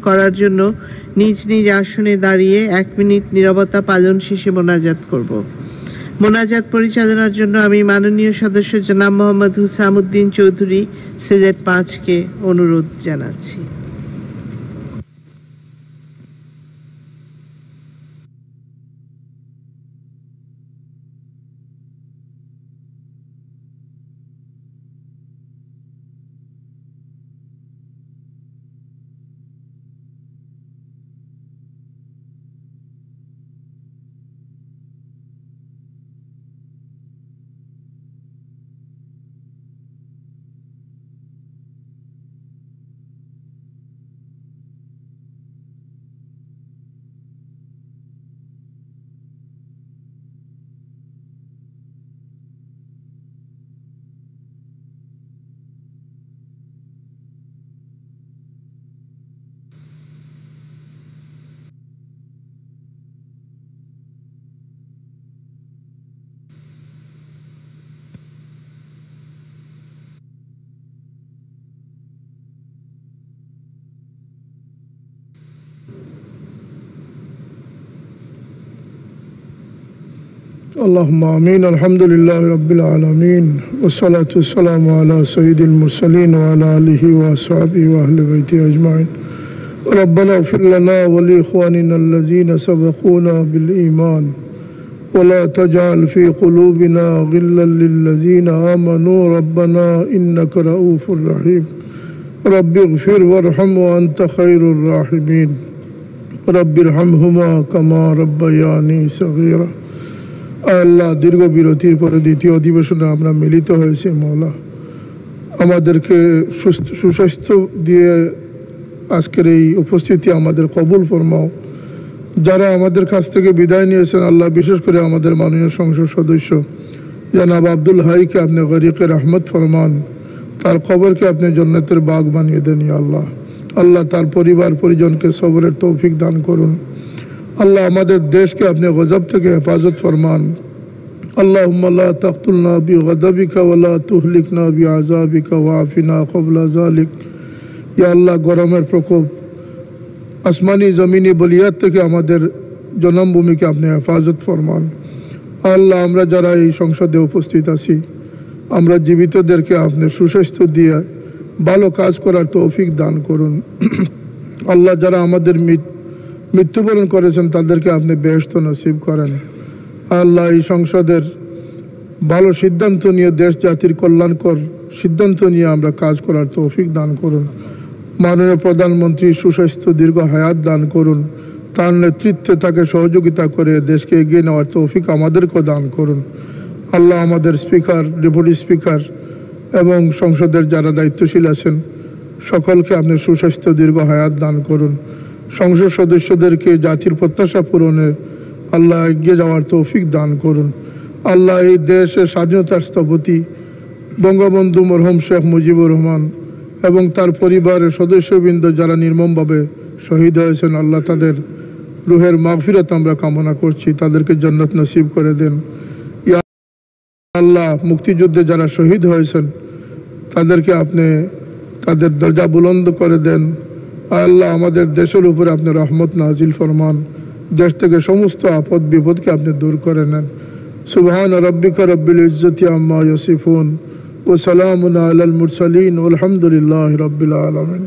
করার জন্য নিজ নিজ আসনে দাঁড়িয়ে 1 মিনিট নীরবতা পালন শেষে মোনাজাত করব। মোনাজাত পরিচালনার জন্য আমি মাননীয় সদস্য জনাব মোহাম্মদ হুসামউদ্দিন চৌধুরী সিলেট 5কে অনুরোধ জানাচ্ছি। اللهم آمين. الحمد لله رب العالمين والصلاة والسلام على سيد المرسلين وعلى آله وأصحابه وأهل بيته أجمعين. ربنا اغفر لنا ولإخواننا الذين سبقونا بالإيمان ولا تجعل في قلوبنا غلا للذين آمنوا ربنا إنك رؤوف رحيم. رب اغفر وارحم وأنت خير الراحمين. رب ارحمهما كما ربياني صغيرا. আল্লাহ, দীর্ঘ বিরতির পরে দ্বিতীয় অধিবেশনে আমরা মিলিত হয়েছি। মওলা, আমাদেরকে সুস্বাস্থ্য দিয়ে আজকের এই উপস্থিতি আমাদের কবুল ফরমাও। যারা আমাদের কাছ থেকে বিদায় নিয়েছেন আল্লাহ, বিশেষ করে আমাদের মাননীয় সংসদ সদস্য জনাব আব্দুল হাইকে আপনি গরিকে রহমত ফরমান, তার কবরকে আপনি জান্নাতের বাগ বানিয়ে দেন। আল্লাহ, আল্লাহ তার পরিবার পরিজনকে সবরের তৌফিক দান করুন। আল্লাহ, আমাদের দেশকে আপনি গজব থেকে হেফাজত ফরমান। আল্লাহুম্মা লা তাকতুলনা বিগদাবিকা ওয়া লা তুহলিকনা বিআযাবিকা ওয়াফিনা ক্বাবলা যালিক। ইয়া আল্লাহ, গরমের প্রকোপ, আসমানি জমিনি বলিয়াত থেকে আমাদের জন্মভূমিকে আপনি হেফাজত ফরমান। আল্লাহ, আমরা যারা এই সংসদে উপস্থিত আছি, আমরা জীবিতদেরকে আপনি সুস্বাস্থ্য দিয়ে ভালো কাজ করার তৌফিক দান করুন। আল্লাহ, যারা আমাদের মৃত্যুবরণ করেছেন তাদেরকে আপনি বেহেশত নসিব করেন। আল্লাহ, এই সংসদের ভালো সিদ্ধান্ত নিয়ে দেশ জাতির কল্যাণকর সিদ্ধান্ত নিয়ে আমরা কাজ করার তৌফিক দান করুন। মাননীয় প্রধানমন্ত্রী সুস্বাস্থ্য দীর্ঘ হায়াত দান করুন। তার নেতৃত্বে তাকে সহযোগিতা করে দেশকে এগিয়ে নেওয়ার তৌফিক আমাদেরকেও দান করুন। আল্লাহ, আমাদের স্পিকার, ডেপুটি স্পিকার এবং সংসদের যারা দায়িত্বশীল আছেন সকলকে আপনি সুস্বাস্থ্য দীর্ঘ হায়াত দান করুন। সংসদ সদস্যদেরকে জাতির প্রত্যাশা পূরণে আল্লাহ এগিয়ে যাওয়ার তৌফিক দান করুন। আল্লাহ, এই দেশের স্বাধীনতার স্থপতি বঙ্গবন্ধু মরহুম শেখ মুজিবুর রহমান এবং তার পরিবারের সদস্যবৃন্দ যারা নির্মমভাবে শহীদ হয়েছেন, আল্লাহ তাদের রুহের মাগফিরাত আমরা কামনা করছি, তাদেরকে জান্নাত নসিব করে দেন। ইয়া আল্লাহ, মুক্তিযুদ্ধে যারা শহীদ হয়েছেন তাদেরকে আপনি তাদের দরজা বুলন্দ করে দেন। আল্লাহ, আমাদের দেশের উপরে আপনি রহমত নাজিল ফরমান, দেশ থেকে সমস্ত আপদ বিপদকে আপনি দূর করে নেন। সুবহান রাব্বিকা রব্বিল ইজ্জতি আম্মা ইয়াসিফুন ওয়া সালামুন আলাল মুরসালিন ওয়ালহামদুলিল্লাহি রাব্বিল আলামিন।